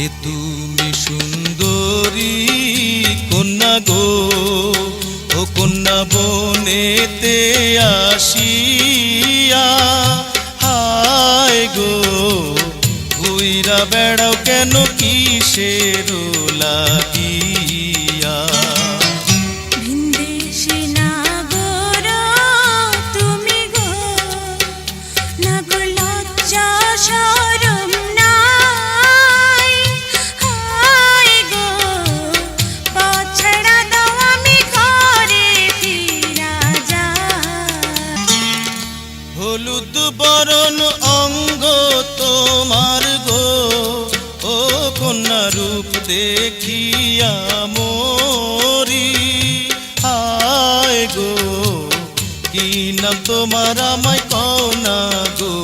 এ তুমি সুন্দরী কন্যা গো, ও কন্যা বনেতে আসিয়া হায় গো, ঘুইরা বেড়াও কেন কিসের লাগিয়া। হলুদ বরণ অঙ্গ তোমার গো, ও কন্যা রূপ দেখিয়া মরি হায় গো, কি নাম তোমার আমায় কও না গো